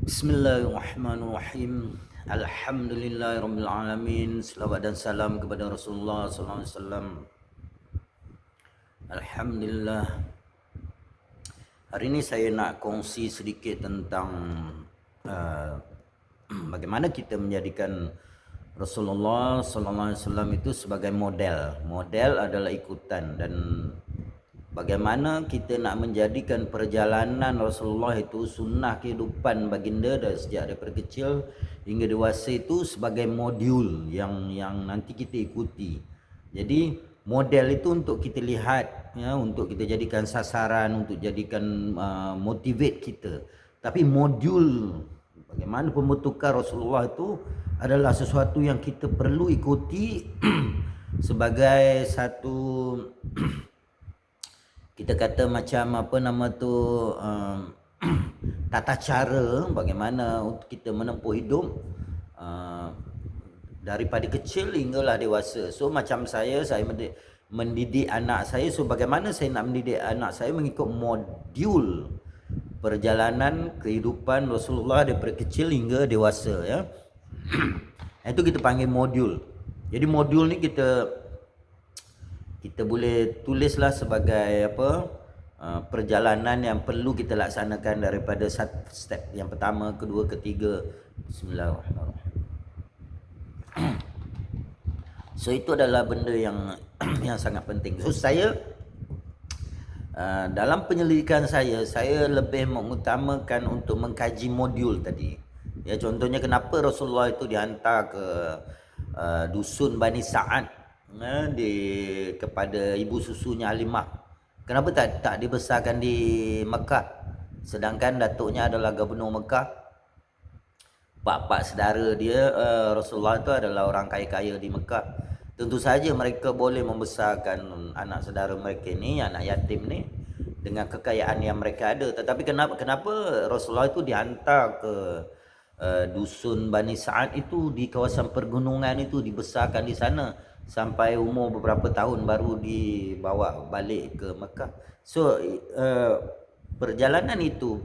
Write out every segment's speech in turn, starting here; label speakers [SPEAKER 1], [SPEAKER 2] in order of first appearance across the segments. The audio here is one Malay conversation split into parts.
[SPEAKER 1] Bismillahirrahmanirrahim. Alhamdulillahirabbil alamin. Selawat dan salam kepada Rasulullah sallallahu alaihi wasallam. Alhamdulillah. Hari ini saya nak kongsi sedikit tentang uh, bagaimana kita menjadikan Rasulullah sallallahu alaihi wasallam itu sebagai model. Model adalah ikutan, dan bagaimana kita nak menjadikan perjalanan Rasulullah itu, sunnah kehidupan baginda dari sejak daripada kecil hingga dewasa itu sebagai modul yang nanti kita ikuti. Jadi model itu untuk kita lihat, ya, untuk kita jadikan sasaran, untuk jadikan motivate kita. Tapi modul bagaimana pembentukan Rasulullah itu adalah sesuatu yang kita perlu ikuti sebagai satu kita kata macam apa nama tu, tata cara bagaimana untuk kita menempuh hidup daripada kecil hinggalah dewasa. So macam saya mendidik anak saya. So bagaimana saya nak mendidik anak saya mengikut modul perjalanan kehidupan Rasulullah daripada kecil hingga dewasa, ya. Itu kita panggil modul. Jadi modul ni kita boleh tulislah sebagai apa, perjalanan yang perlu kita laksanakan daripada step yang pertama, kedua, ketiga. Bismillahirrahmanirrahim. So itu adalah benda yang yang sangat penting. So saya dalam penyelidikan saya lebih mengutamakan untuk mengkaji modul tadi. Ya, contohnya kenapa Rasulullah itu dihantar ke dusun Bani Sa'ad, kepada ibu susunya Halimah. Kenapa tak dibesarkan di Mekah, sedangkan datuknya adalah gubernur Mekah? Pak saudara dia, Rasulullah itu adalah orang kaya-kaya di Mekah. Tentu saja mereka boleh membesarkan anak saudara mereka ni, anak yatim ni, dengan kekayaan yang mereka ada. Tetapi kenapa Rasulullah itu dihantar ke dusun Bani Sa'ad itu, di kawasan pergunungan itu, dibesarkan di sana sampai umur beberapa tahun baru dibawa balik ke Mekah. So perjalanan itu,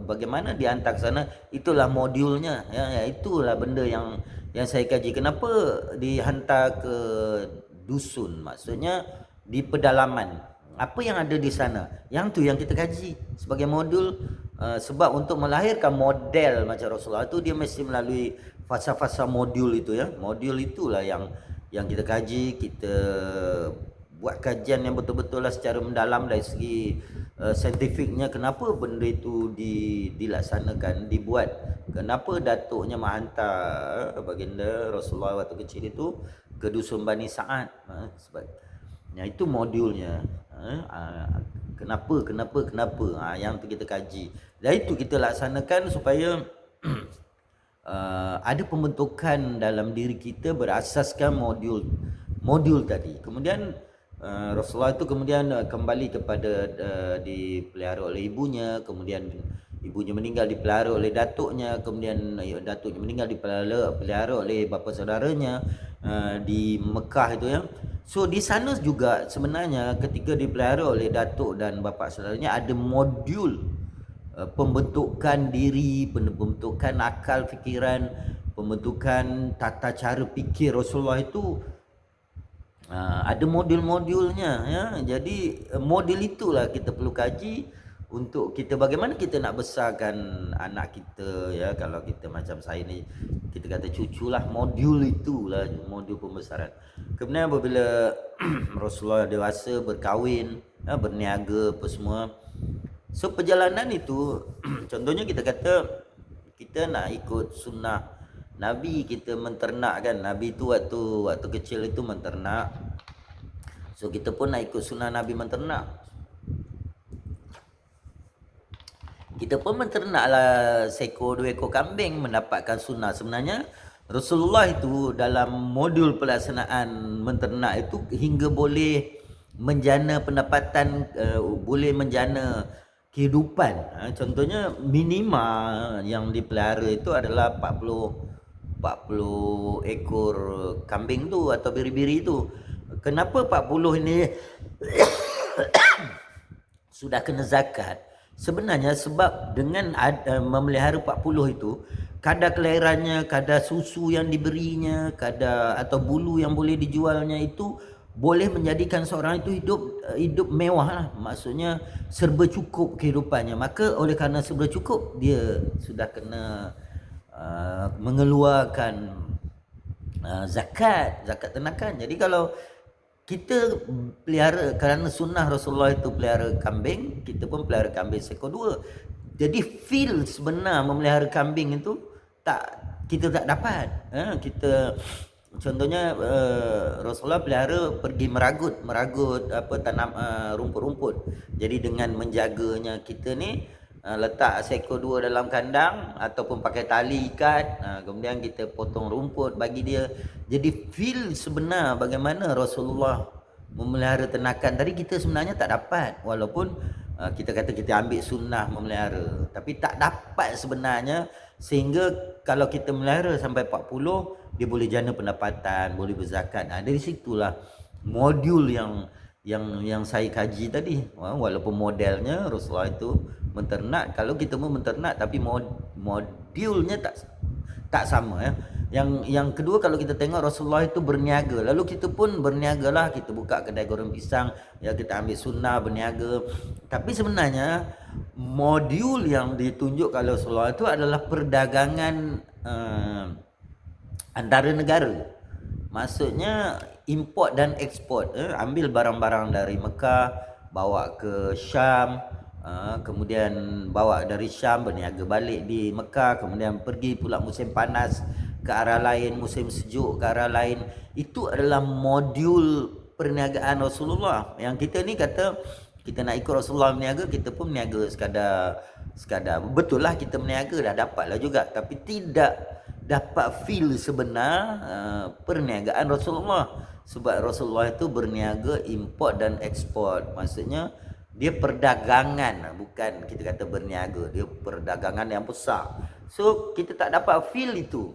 [SPEAKER 1] bagaimana dihantar ke sana, itulah modulnya, ya, itulah benda yang saya kaji. Kenapa dihantar ke dusun? Maksudnya di pedalaman. Apa yang ada di sana? Yang tu yang kita kaji sebagai modul. Sebab untuk melahirkan model macam Rasulullah itu, dia mesti melalui fasa-fasa modul itu, ya. Modul itulah yang kita kaji. Kita buat kajian yang betul-betul lah secara mendalam dari segi saintifiknya. Kenapa benda itu dilaksanakan, dibuat? Kenapa datuknya menghantar baginda Rasulullah waktu kecil itu ke dusun Bani Sa'ad? Sebab itu modulnya. Kenapa yang tu kita kaji, dan itu kita laksanakan supaya ada pembentukan dalam diri kita berasaskan modul tadi. Kemudian Rasulullah itu kemudian kembali kepada dipelihara oleh ibunya, kemudian ibunya meninggal, dipelihara oleh datuknya, kemudian datuknya meninggal, dipelihara oleh bapa saudaranya di Mekah itu, ya. So di sana juga sebenarnya ketika dipelihara oleh datuk dan bapa saudaranya, ada modul pembentukan diri, pembentukan akal fikiran, pembentukan tata cara fikir Rasulullah itu. Ada modul-modulnya, ya. Jadi modul itulah kita perlu kaji untuk kita, bagaimana kita nak besarkan anak kita, ya. Kalau kita macam saya ni, kita kata cuculah, modul itulah modul pembesaran. Kemudian apabila Rasulullah dewasa, berkahwin, ya, berniaga apa semua. So perjalanan itu contohnya kita kata kita nak ikut sunnah Nabi, kita menternak, kan. Nabi tu waktu kecil itu menternak. So kita pun nak ikut sunnah Nabi menternak. Kita pun menternaklah seekor 2 ekor kambing, mendapatkan sunnah. Sebenarnya Rasulullah itu dalam modul pelaksanaan menternak itu hingga boleh menjana pendapatan, boleh menjana kehidupan. Contohnya minima yang dipelihara itu adalah 40 ekor kambing tu atau biri-biri tu. Kenapa 40 ini sudah kena zakat? Sebenarnya sebab dengan memelihara 40 itu, kadar kelahirannya, kadar susu yang diberinya, kadar atau bulu yang boleh dijualnya itu boleh menjadikan seorang itu hidup mewah lah. Maksudnya serba cukup kehidupannya. Maka oleh kerana serba cukup, dia sudah kena mengeluarkan zakat ternakan. Jadi kalau kita pelihara, kerana sunnah Rasulullah itu pelihara kambing, kita pun pelihara kambing seekor dua. Jadi feel sebenar memelihara kambing itu kita tak dapat. Kita contohnya Rasulullah pelihara pergi meragut tanam rumput-rumput. Jadi dengan menjaganya kita ni, letak seekor dua dalam kandang ataupun pakai tali ikat, kemudian kita potong rumput bagi dia. Jadi feel sebenar bagaimana Rasulullah memelihara ternakan tadi kita sebenarnya tak dapat, walaupun kita kata kita ambil sunnah memelihara, tapi tak dapat sebenarnya. Sehingga kalau kita melihara sampai 40, dia boleh jana pendapatan, boleh berzakat. Dari situlah modul yang saya kaji tadi. Walaupun modelnya Rasulullah itu menternak, kalau kita pun menternak, tapi modulnya tak sama ya. Yang kedua, kalau kita tengok Rasulullah itu berniaga, lalu kita pun berniagalah, kita buka kedai goreng pisang, ya kita ambil sunnah berniaga. Tapi sebenarnya modul yang ditunjuk kalau Rasulullah itu adalah perdagangan antara negara. Maksudnya import dan ekspor, ambil barang-barang dari Mekah bawa ke Syam, kemudian bawa dari Syam berniaga balik di Mekah, kemudian pergi pula musim panas ke arah lain, musim sejuk ke arah lain. Itu adalah modul perniagaan Rasulullah. Yang kita ni kata kita nak ikut Rasulullah berniaga, kita pun berniaga sekadar betul lah kita berniaga dah dapat lah juga, tapi tidak dapat feel sebenar perniagaan Rasulullah. Sebab Rasulullah itu berniaga import dan ekspor. Maksudnya dia perdagangan, bukan kita kata berniaga, dia perdagangan yang besar. So kita tak dapat feel itu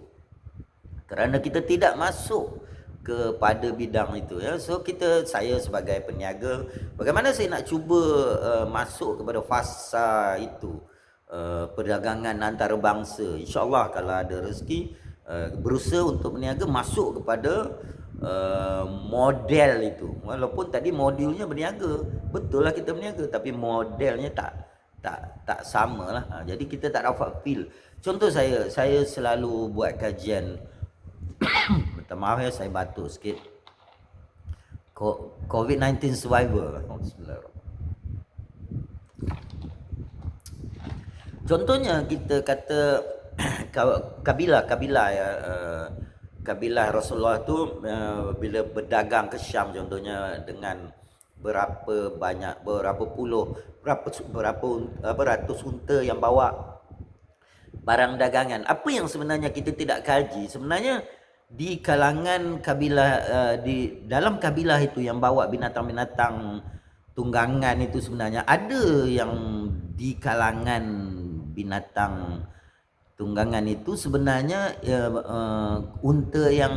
[SPEAKER 1] kerana kita tidak masuk kepada bidang itu ya. So saya sebagai peniaga, bagaimana saya nak cuba masuk kepada fasa itu, perdagangan antarabangsa. InsyaAllah kalau ada rezeki, berusaha untuk berniaga masuk kepada model itu. Walaupun tadi modulnya berniaga, betul lah kita berniaga, tapi modelnya tak sama lah. Jadi kita tak dapat feel. Contoh saya selalu buat kajian minta maaf ya, saya batuk sikit. COVID-19 survivor. Contohnya kita kata kabilah ya, kabilah Rasulullah tu bila berdagang ke Syam contohnya dengan berapa ratus unta yang bawa barang dagangan. Apa yang sebenarnya kita tidak kaji, sebenarnya di kalangan kabilah, di dalam kabilah itu yang bawa binatang-binatang tunggangan itu, sebenarnya ada yang di kalangan binatang tunggangan itu sebenarnya unta yang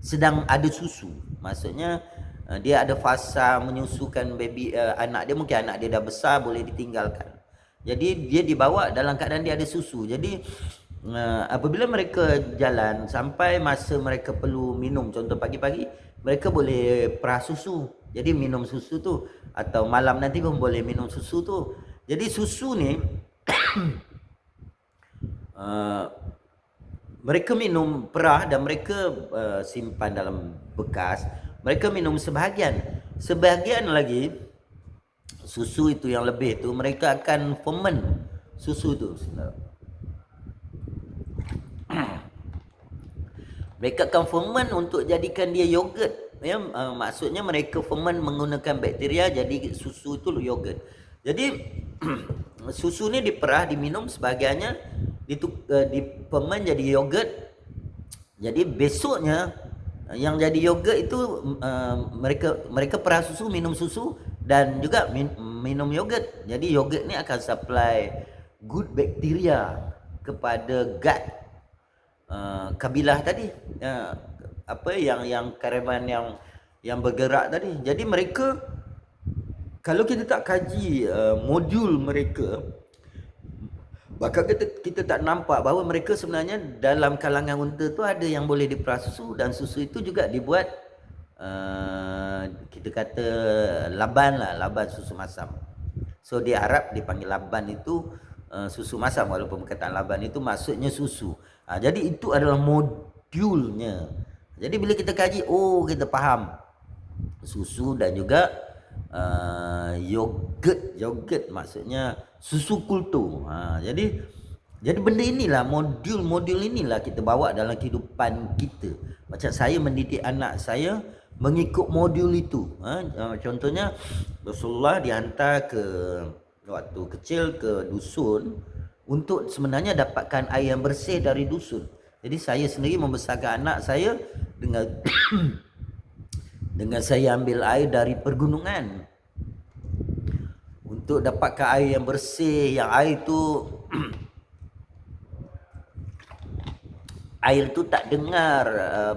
[SPEAKER 1] sedang ada susu. Maksudnya dia ada fasa menyusukan baby, anak dia, mungkin anak dia dah besar boleh ditinggalkan. Jadi dia dibawa dalam keadaan dia ada susu. Jadi apabila mereka jalan sampai masa mereka perlu minum, contoh pagi-pagi, mereka boleh perah susu. Jadi minum susu tu, atau malam nanti pun boleh minum susu tu. Jadi susu ni mereka minum perah dan mereka simpan dalam bekas. Mereka minum sebahagian lagi susu itu yang lebih tu mereka akan ferment susu tu. Mereka akan ferment untuk jadikan dia yogurt ya. Maksudnya mereka ferment menggunakan bakteria, jadi susu itu yogurt. Jadi susu ni diperah, diminum, sebahagiannya diferment jadi yogurt. Jadi besoknya yang jadi yogurt itu mereka perah susu, minum susu dan juga minum yogurt. Jadi yogurt ni akan supply good bacteria kepada gut kabilah tadi, apa yang karavan yang bergerak tadi. Jadi mereka kalau kita tak kaji modul mereka, maka kita tak nampak bahawa mereka sebenarnya dalam kalangan unta tu ada yang boleh diperah susu, dan susu itu juga dibuat kita kata laban lah, laban susu masam. So di Arab dipanggil laban itu susu masam, walaupun perkataan laban itu maksudnya susu. Jadi itu adalah modulnya. Jadi bila kita kaji, kita faham susu dan juga yogurt maksudnya susu kultur. Jadi benda inilah, modul inilah kita bawa dalam kehidupan kita. Macam saya mendidik anak saya mengikut modul itu. Contohnya Rasulullah dihantar ke waktu kecil ke dusun untuk sebenarnya dapatkan air yang bersih dari dusun. Jadi saya sendiri membesarkan anak saya dengan dengan saya ambil air dari pergunungan untuk dapatkan air yang bersih, yang air tu air tu tak dengar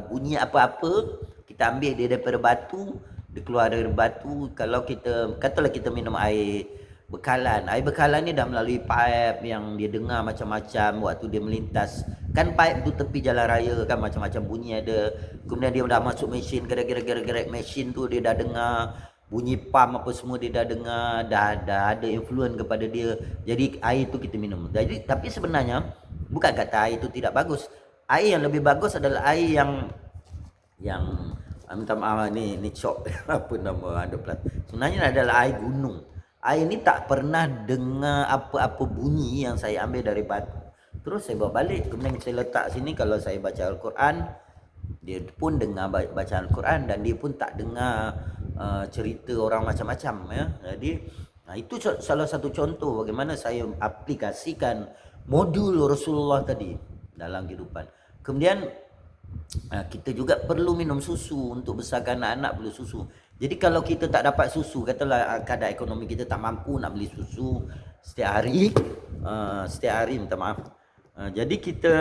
[SPEAKER 1] bunyi apa-apa. Kita ambil dia daripada batu, dia keluar dari batu. Kalau kita katalah kita minum air bekalan, air bekalan ni dah melalui pipe yang dia dengar macam-macam waktu dia melintas. Kan pipe tu tepi jalan raya kan, macam-macam bunyi ada. Kemudian dia dah masuk mesin, gerak-gerak mesin tu dia dah dengar. Bunyi pump apa semua dia dah dengar, dah ada influence kepada dia. Jadi air tu kita minum. Jadi tapi sebenarnya bukan kata air tu tidak bagus. Air yang lebih bagus adalah air yang minta maaf ni cok apa nama ada plat. Sebenarnya adalah air gunung. Air ni tak pernah dengar apa-apa bunyi yang saya ambil dari batu. Terus saya bawa balik, kemudian saya letak sini. Kalau saya baca Al-Quran, dia pun dengar baca Al-Quran, dan dia pun tak dengar cerita orang macam-macam ya. Jadi itu salah satu contoh bagaimana saya aplikasikan modul Rasulullah tadi dalam kehidupan. Kemudian kita juga perlu minum susu. Untuk besarkan anak-anak perlu susu. Jadi kalau kita tak dapat susu, katalah kadar ekonomi kita tak mampu nak beli susu setiap hari minta maaf. Jadi kita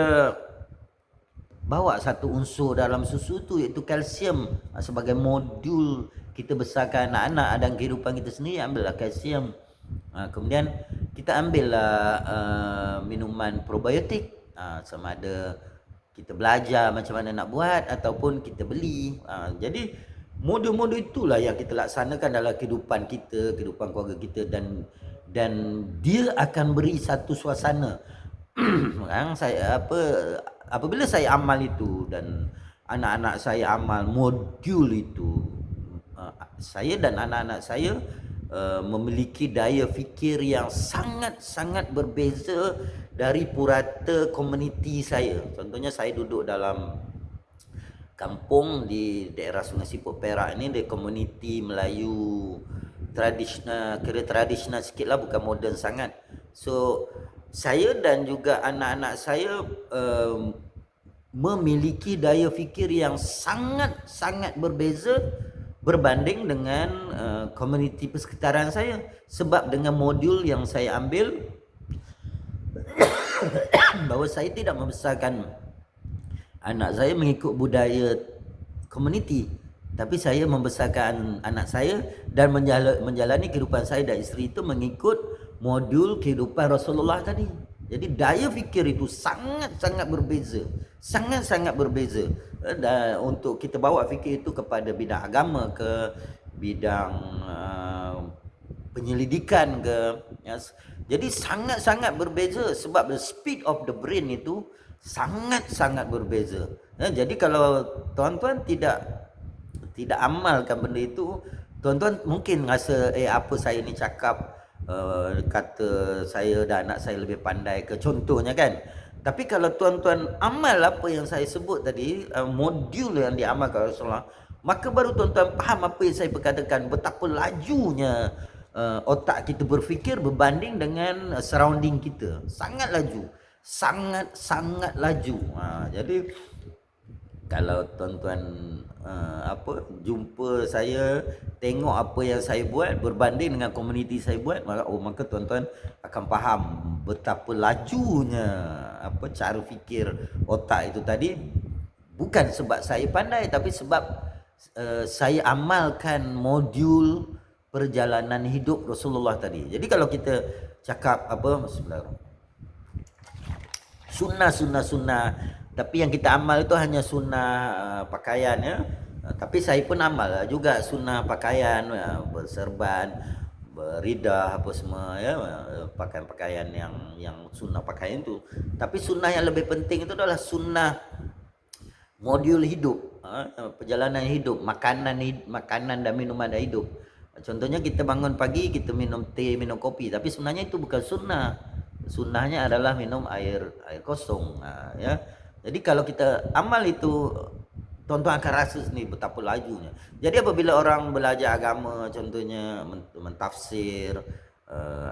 [SPEAKER 1] bawa satu unsur dalam susu tu, iaitu kalsium sebagai modul kita besarkan anak-anak dan kehidupan kita sendiri. Ambillah kalsium. Kemudian kita ambillah minuman probiotik, sama ada kita belajar macam mana nak buat ataupun kita beli. Jadi modul-modul itulah yang kita laksanakan dalam kehidupan kita, kehidupan keluarga kita, dan dia akan beri satu suasana. Apabila saya amal itu dan anak-anak saya amal modul itu, saya dan anak-anak saya memiliki daya fikir yang sangat-sangat berbeza dari purata komuniti saya. Contohnya saya duduk dalam kampung di daerah Sungai Siput Perak ni, di komuniti Melayu tradisional, kira tradisional sikit lah, bukan moden sangat. So saya dan juga anak-anak saya memiliki daya fikir yang sangat-sangat berbeza berbanding dengan komuniti persekitaran saya. Sebab dengan modul yang saya ambil, bahawa saya tidak membesarkan anak saya mengikut budaya komuniti, tapi saya membesarkan anak saya dan menjalani kehidupan saya dan isteri itu mengikut modul kehidupan Rasulullah tadi. Jadi daya fikir itu sangat-sangat berbeza. Sangat-sangat berbeza. Dan untuk kita bawa fikir itu kepada bidang agama, ke bidang penyelidikan ke, yes. Jadi sangat-sangat berbeza sebab the speed of the brain itu sangat-sangat berbeza. Jadi kalau tuan-tuan tidak amalkan benda itu, tuan-tuan mungkin rasa apa saya ni cakap, kata saya dan anak saya lebih pandai ke, contohnya kan. Tapi kalau tuan-tuan amal apa yang saya sebut tadi, modul yang diamalkan Rasulullah, maka baru tuan-tuan faham apa yang saya perkatakan, betapa lajunya otak kita berfikir berbanding dengan surrounding kita. Sangat laju, sangat laju. Jadi kalau tuan-tuan jumpa saya, tengok apa yang saya buat berbanding dengan komuniti saya buat, maka tuan-tuan akan faham betapa lajunya cara fikir otak itu tadi. Bukan sebab saya pandai, tapi sebab saya amalkan modul perjalanan hidup Rasulullah tadi. Jadi kalau kita cakap apa, bismillahirrahmanirrahim, sunnah, tapi yang kita amal itu hanya sunnah pakaian ya. Tapi saya pun amal juga sunnah pakaian, berserban, beridah apa semua ya, pakaian-pakaian yang sunnah pakaian itu. Tapi sunnah yang lebih penting itu adalah sunnah modul hidup, perjalanan hidup, makanan dan minuman dan hidup. Contohnya kita bangun pagi, kita minum teh, minum kopi, tapi sebenarnya itu bukan sunnah. Sunnahnya adalah minum air kosong, ya. Jadi kalau kita amal itu, tuan-tuan akan rasa sendiri betapa lajunya. Jadi apabila orang belajar agama, contohnya mentafsir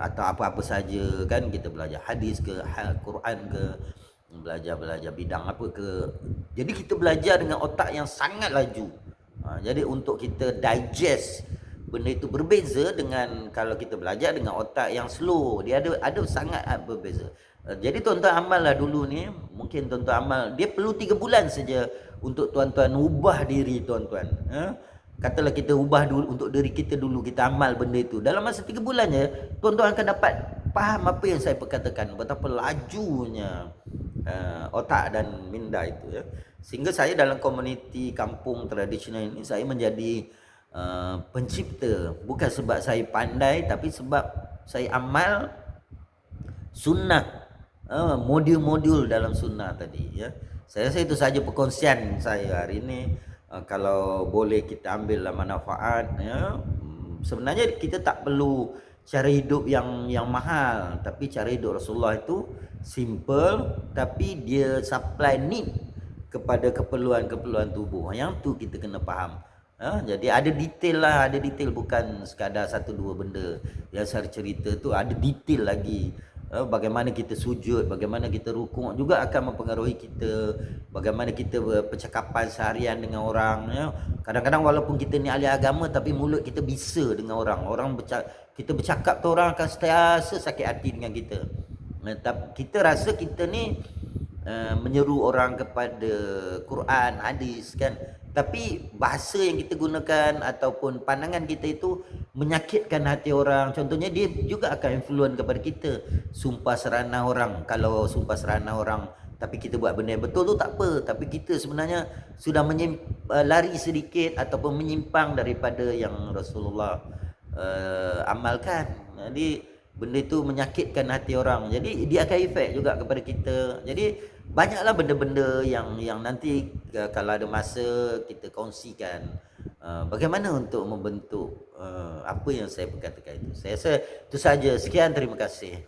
[SPEAKER 1] atau apa-apa saja kan, kita belajar hadis ke Quran ke, belajar bidang apa ke, jadi kita belajar dengan otak yang sangat laju. Jadi untuk kita digest benda itu berbeza dengan kalau kita belajar dengan otak yang slow, dia ada sangat berbeza. Jadi tuan-tuan amal lah dulu ni, mungkin tuan-tuan amal, dia perlu 3 bulan saja untuk tuan-tuan ubah diri tuan-tuan. Katalah kita ubah dulu untuk diri kita dulu, kita amal benda itu. Dalam masa 3 bulan je, tuan-tuan akan dapat faham apa yang saya perkatakan, betapa lajunya otak dan minda itu ya. Sehingga saya dalam komuniti kampung tradisional ini, saya menjadi pencipta, bukan sebab saya pandai, tapi sebab saya amal sunnah, modul-modul dalam sunnah tadi ya. Saya rasa itu saja perkongsian saya hari ini. Kalau boleh kita ambillah manfaat ya. Sebenarnya kita tak perlu cara hidup yang mahal, tapi cara hidup Rasulullah itu simple, tapi dia supply need kepada keperluan-keperluan tubuh. Yang tu kita kena faham. Jadi ada detail lah, ada detail, bukan sekadar satu dua benda yang saya cerita tu, ada detail lagi. Bagaimana kita sujud, bagaimana kita rukuk juga akan mempengaruhi kita, bagaimana kita percakapan seharian dengan orang ya. Kadang-kadang walaupun kita ni ahli agama, tapi mulut kita bisa dengan orang kita bercakap tu orang akan sentiasa sakit hati dengan kita. Kita rasa kita ni menyeru orang kepada Quran, hadis kan, tapi bahasa yang kita gunakan ataupun pandangan kita itu menyakitkan hati orang. Contohnya dia juga akan influence kepada kita. Sumpah seranah orang, kalau sumpah seranah orang tapi kita buat benda yang betul tu tak apa, tapi kita sebenarnya sudah lari sedikit ataupun menyimpang daripada yang Rasulullah amalkan. Jadi benda itu menyakitkan hati orang, jadi dia akan efek juga kepada kita. Jadi banyaklah benda-benda yang nanti kalau ada masa kita kongsikan bagaimana untuk membentuk apa yang saya perkatakan itu. Saya rasa itu saja. Sekian, terima kasih.